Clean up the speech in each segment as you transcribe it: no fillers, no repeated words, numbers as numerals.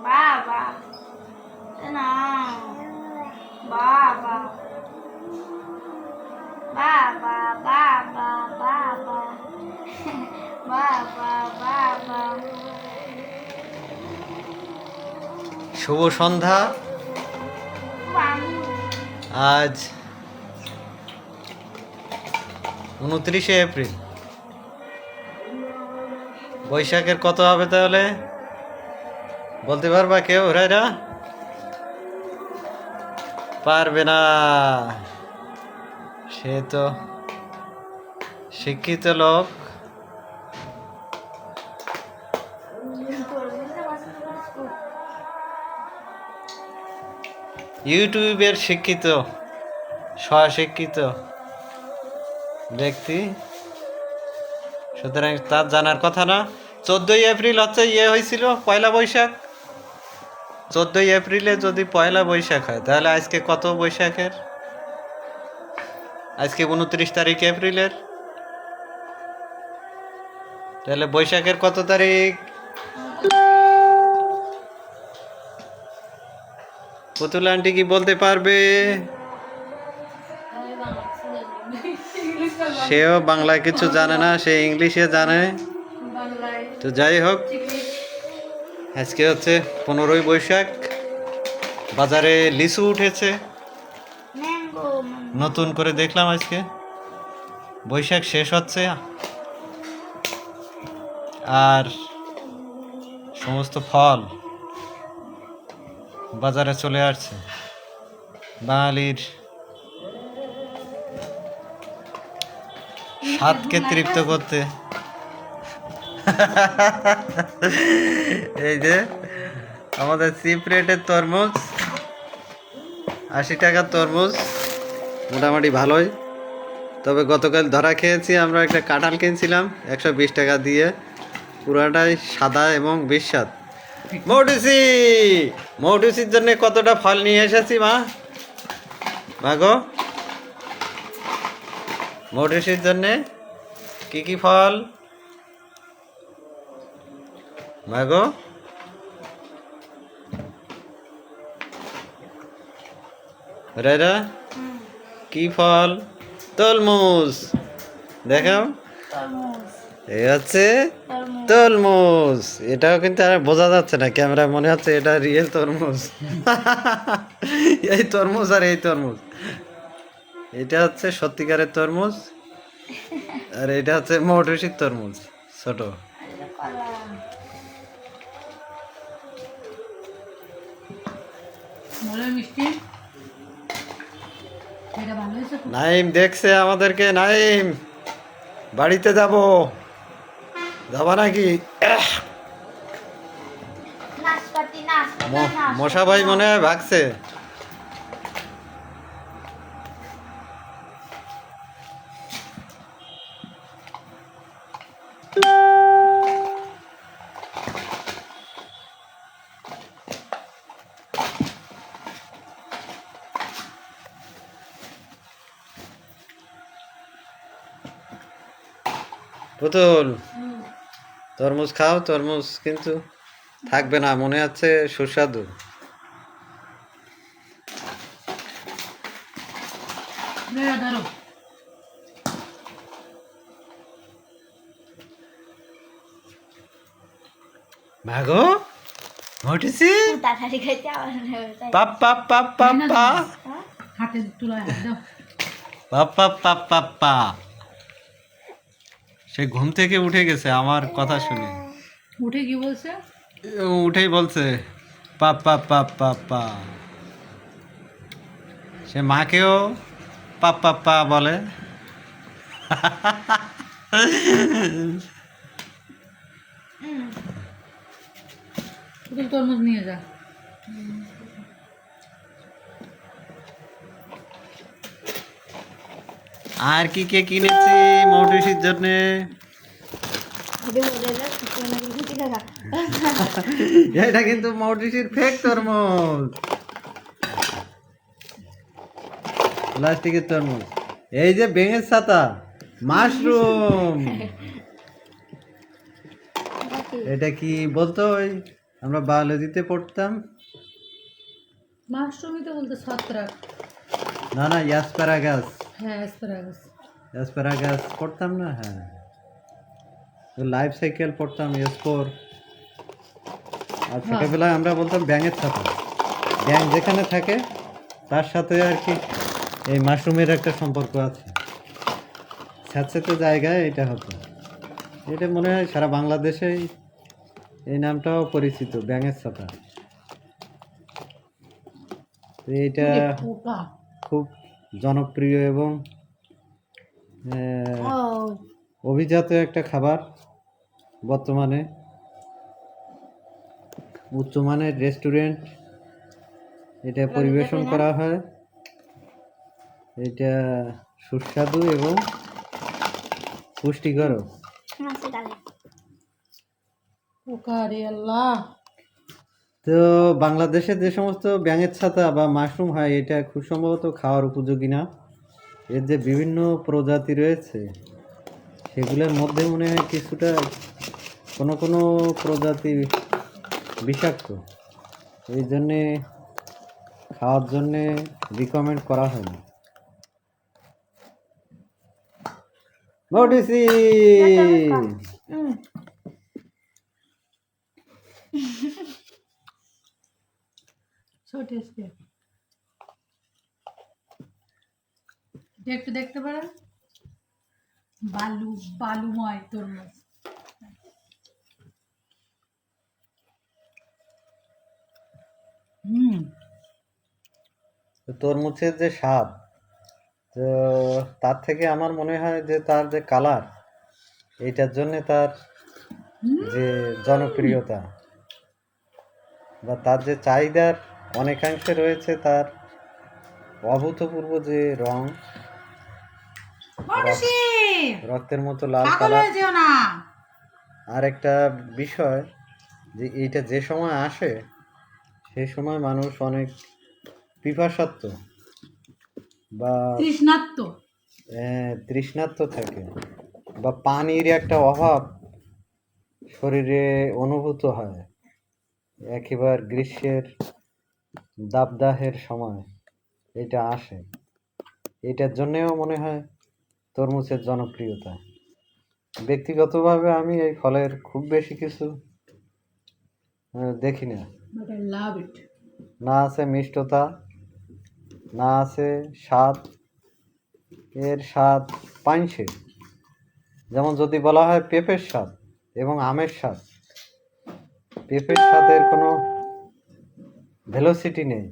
বাবা না বাবা বাবা বাবা বাবা বাবা বাবা। শুভ সন্ধ্যা। আজ 29শে এপ্রিল। বৈশাখের কত হবে তাহলে বলতে পারবা কেউ? রায়রা পারবে না, সে তো শিক্ষিত লোক। ইউটিউবের শিক্ষিত স্বশিক্ষিত ব্যক্তি, সুতরাং তার জানার কথা না। 14ই এপ্রিল হচ্ছে হয়েছিল পয়লা বৈশাখ। 14ই এপ্রিলে যদি পয়লা বৈশাখ হয় তাহলে আজকে কত বৈশাখের? আজকে 29 তারিখ এপ্রিলের। তাহলে বৈশাখের কত তারিখ? পুতুল আন্টি কি বলতে পারবে? সেও বাংলায় কিছু জানে না, সে ইংলিশে জানে। তো যাই হোক, আজকে হচ্ছে 15ই বৈশাখ। বাজারে লিচু উঠেছে, নতুন করে দেখলাম আজকে। বৈশাখ শেষ হচ্ছে আর সমস্ত ফল বাজারে চলে আসছে বাঙালির স্বাদকে তৃপ্ত করতে। এই যে আমাদের চিপ রেটের তরমুজ, 80 টাকার তরমুজ, মোটামুটি ভালোই। তবে গতকাল ধরা খেয়েছি আমরা, একটা কাঁঠাল কিনছিলাম 120 টাকা দিয়ে, পুরাটাই সাদা এবং বিস্বাদ। মৌটুসির জন্য কতটা ফল নিয়ে এসেছি মা গো। মৌটুসির জন্যে কি কি ফল মা গো? রায়রা কি ফল? তরমুজ। দেখাও, এই হচ্ছে তরমুজ। এটাও কিন্তু আর বোঝা যাচ্ছে না ক্যামেরা, মনে হচ্ছে এটা রিয়েল তরমুজ। এই তরমুজ আর এই তরমুজ, এটা হচ্ছে সত্যিকারের তরমুজ, আর এটা হচ্ছে মৌটুসির তরমুজ ছোট। নাইম দেখছে আমাদেরকে। নাইম, বাড়িতে যাবো, যাবা নাকি? মশা ভাই মনে হয় ভাগছে। পুতুল, তরমুজ খাও। তরমুজ কিন্তু থাকবে না, মনে হচ্ছে সুস্বাদু। ভাগো মৌটুসি, পাপ পাপ পাপ পাপ পা, পাপ পাপ পাপ পাপ পা। সে ঘুম থেকে উঠে গেছে আমার কথা শুনে। উঠে কি বলছে? উঠেই বলছে পাপ পাপ পাপ পাপ পা। সে মাকেও পাপ পাপ পা বলে। তরমুজ নিয়ে যা। আর কি কে কিনেছি মৌটুসির জন্যে? এটা কিন্তু মৌটুসির ফেক তরমুজ। প্লাস্টিকের তরমুজ। এই যে বেঙের ছাতা, মাশরুম। এটা কি বলতো? ওই আমরা বায়োলজিতে পড়তাম। মাশরুমই তো বলতে ছত্রাক। না না, অ্যাসপারাগাস। হ্যাঁ অ্যাসপারাগাস। অ্যাসপারাগাস পড়তাম না? হ্যাঁ, লাইফ সাইকেল পড়তাম, স্পোর। আর ছোটবেলায় আমরা বলতাম ব্যাঙের ছাতা। ব্যাঙ যেখানে থাকে তার সাথে আর কি এই মাশরুমের একটা সম্পর্ক আছে। স্যাঁতস্যাঁতে জায়গায় এটা হতো। এটা মনে হয় সারা বাংলাদেশেই এই নামটাও পরিচিত, ব্যাঙের ছাতা। তো এইটা পোকা। খুব জনপ্রিয় এবং ও অভিজাত একটা খাবার। বর্তমানে উচ্চমানের রেস্টুরেন্ট এটা পরিবেশন করা হয়। এটা সুস্বাদু এবং পুষ্টিকরও। নাচে গালে পোকা রে আল্লাহ। তো বাংলাদেশে যে সমস্ত ব্যাঙের ছাতা বা মাশরুম হয়, এটা খুব সম্ভবত খাওয়ার উপযোগী না। এর যে বিভিন্ন প্রজাতি রয়েছে সেগুলোর মধ্যে মনে হয় কিছুটা কোনো কোনো প্রজাতি বিষাক্ত। এই জন্যে খাওয়ার জন্যে রিকমেন্ড করা হয় না। মোটিসি সো টেস্টি। একটু দেখতে পারেন, বালুময় তরমুজ। তরমুজের যে স্বাদ, তো তার থেকে আমার মনে হয় যে তার যে কালার, এইটার জন্যে তার যে জনপ্রিয়তা বা তার যে চাহিদার অনেকাংশে রয়েছে তার অভূতপূর্ব যে রং, রক্তের মতো লাল কালার। আর একটা বিষয় যে এইটা যে সময় আসে সেই সময় মানুষ অনেক পিপাসার্ত বা তৃষ্ণার্ত থাকে, বা পানির একটা অভাব শরীরে অনুভূত হয় একেবারে গ্রীষ্মের দাবদাহের সময় এটা আসে। এটার জন্যেও মনে হয় তরমুজের জনপ্রিয়তা। ব্যক্তিগতভাবে আমি এই ফলের খুব বেশি কিছু দেখি না। না আছে মিষ্টতা, না আছে স্বাদ। এর স্বাদ পাইনসে, যেমন যদি বলা হয় পেঁপের স্বাদ এবং আমের স্বাদ, পেঁপের স্বাদের কোনো ভেলোসিটি নেই,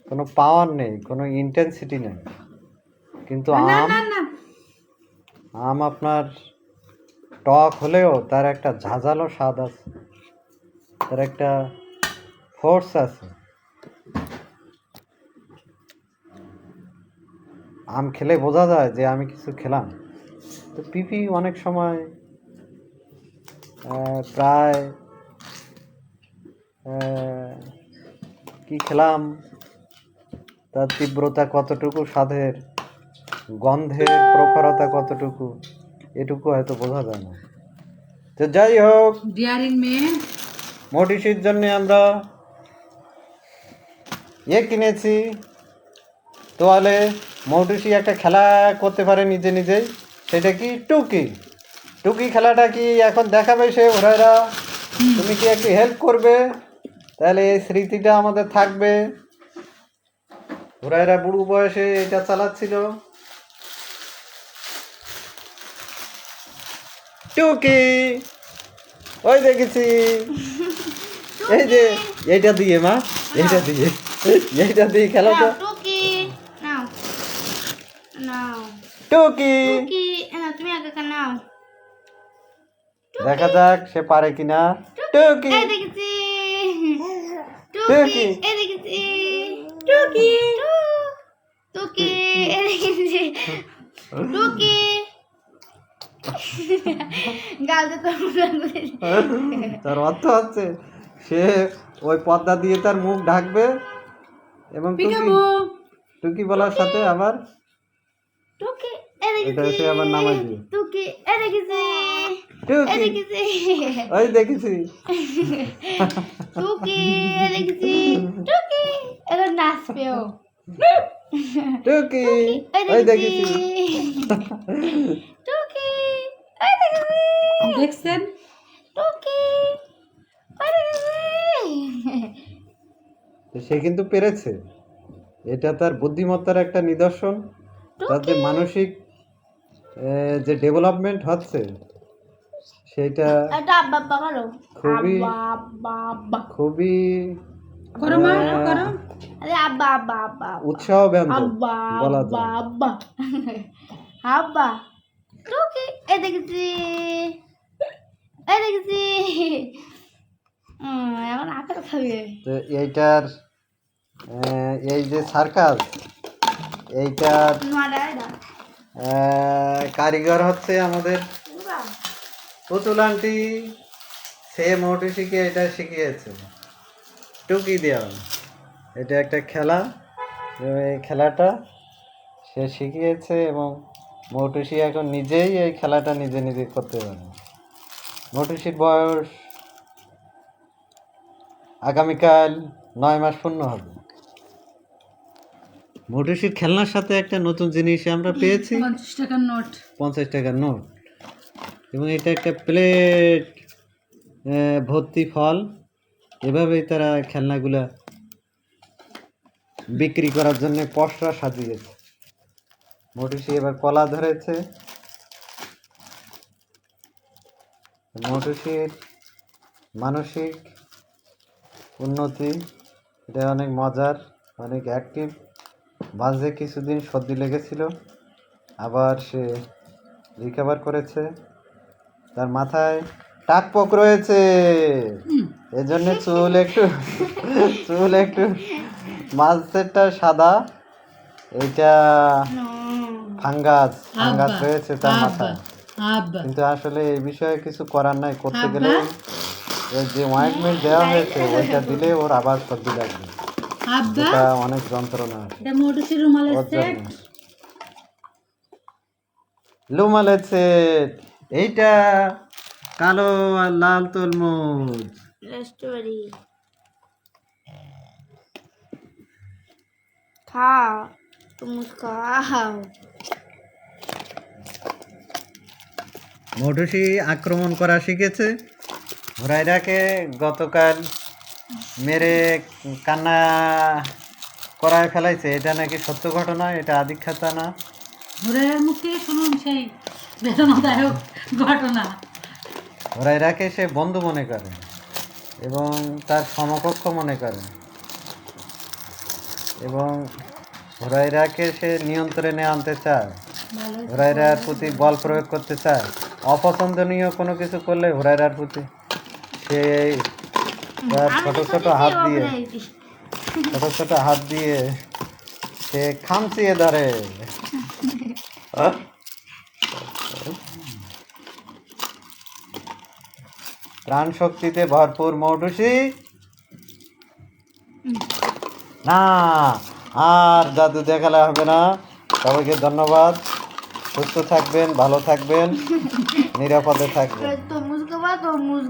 কোনো পাওয়ার নেই, কোনো ইন্টেন্সিটি নেই। কিন্তু আম আপনার টক হলেও তার একটা ঝাঁঝালো স্বাদ আছে, তার একটা ফোর্স আছে। আম খেলে বোঝা যায় যে আমি কিছু খেলাম। তো পিপি অনেক সময় প্রায় কি খেলাম, তার তীব্রতা কতটুকু, স্বাদের গন্ধের প্রখরতা কতটুকু, এটুকু হয়তো বোঝা যায় না। তো যাই হোক, মোটিসির জন্য আমরা কিনেছি। তাহলে মোটিসি একটা খেলা করতে পারে নিজে নিজেই, সেটা কি টুকি। টুকি খেলাটা কি এখন দেখাবে সে ওরা? তুমি কি একটু হেল্প করবে? তাহলে এই স্মৃতিটা আমাদের থাকবে। ওরা বুড়ো বয়সে এটা চালাচ্ছিল। টুকি, ওই দেখেছি, এই যে এইটা দিয়ে মা, এইটা দিয়ে খেলা তো। টুকি নাও নাও টুকি, টুকি তুমি আগে নাও। দেখা যাক সে পারে কিনা। টুকি, এই দেখেছি, টুকি এই দেখেছি, টুকি টুকি এই দেখেছি, টুকি গালতে তো তার অর্থ হচ্ছে সে ওই পর্দা দিয়ে তার মুখ ঢাকবে এবং টুকি টুকি বলার সাথে আবার টুকি এনে এটা গেছি এসে আবার নামাই দিবে। টুকি এনে গেছি টুকি এনে গেছি ওই দেখেছি। টুকি এনে গেছি টুকি এবার নাচবেও টুকি এনে ওই গেছি দেখেছি। টুকি এনে গেছি দেখছেন টুকি এনে গেছি তো সে কিন্তু পেরেছে, এটা তার বুদ্ধিমত্তার একটা নিদর্শন। তার যে মানসিক যে ডেভেলপমেন্ট হচ্ছে সেটা এটা আব্বা আব্বা করো খুবই আব্বা আব্বা খুবই করো মা করো আরে আব্বা আব্বা আব্বা উৎসাহ ব্যঞ্জক আব্বা বলা আব্বা যায়। আব্বা আব্বা টুকি এনে গেছি এনে গেছি এখন আপেল খাবে তো এইটার এই যে সার্কাস, এইটার নোয়াটা এটা কারিগর হচ্ছে আমাদের পুতুল আন্টি। সে মোটুসিকে এটা শিখিয়েছে টুকি দেওয়া। এটা একটা খেলা, এবং এই খেলাটা সে শিখিয়েছে এবং মোটুসি এখন নিজেই এই খেলাটা নিজে নিজে করতে পারে। মোটুসির বয়স আগামীকাল 9 মাস পূর্ণ হবে। মোটুসির খেলনার সাথে একটা নতুন জিনিস আমরা পেয়েছি, 50 টাকার নোট 50 টাকার নোট, এবং এটা একটা প্লেট ভর্তি ফল। এভাবেই তারা খেলনাগুলা বিক্রি করার জন্য পসরা সাজিয়েছে। মোটুসি এবার কলা ধরেছে। মোটুসির মানসিক উন্নতি, এটা অনেক মজার, অনেক অ্যাক্টিভ। মাঝে কিছুদিন সর্দি লেগেছিল, আবার সে রিকভার করেছে। তার মাথায় টাকপোক রয়েছে, এজন্য চুল একটু মাঝেরটা সাদা। এইটা ফাঙ্গাস রয়েছে তার মাথায়, আব্বা কিন্তু আসলে এই বিষয়ে কিছু করার নাই। করতে গেলে ওই যে অয়েন্টমেন্ট দেওয়া হয়েছে ওইটা দিলে ওর আবার সর্দি লাগবে, আব্বা এটা অনেক যন্ত্রণা। এটা মোটরসি রুমালের ওর সেট জন্য লুমালের সেট, এইটা কালো আর লাল তরমুজ। স্ট্রবেরি খাও তুমি খাও মোটুসি আক্রমণ করা শিখেছে। হুরাইরাকে গতকাল মেরে কান্না করায় ফেলাইছে, এটা নাকি সত্য ঘটনা, এটা আদিক্ষাতা না। ঘুরের মুখ থেকে শুনুন সেই বেদনাদায়ক ঘটনা। হুরাইরাকে সে বন্ধু মনে করে এবং তার সমকক্ষ মনে করে, এবং হুরাইরাকে সে নিয়ন্ত্রণে আনতে চায়, হুরাইরার প্রতি বল প্রয়োগ করতে চায়। অপছন্দনীয় কোনো কিছু করলে হুরাইরার প্রতি সে তার ছোট ছোট হাত দিয়ে সে খামচিয়ে ধরে। প্রাণ শক্তিতে ভরপুর মোটুসি। না, আর জাদু দেখালে হবে না। সবাইকে ধন্যবাদ। সুস্থ থাকবেন, ভালো থাকবেন, নিরাপদে থাকবেন। তরমুজ খাবা তরমুজ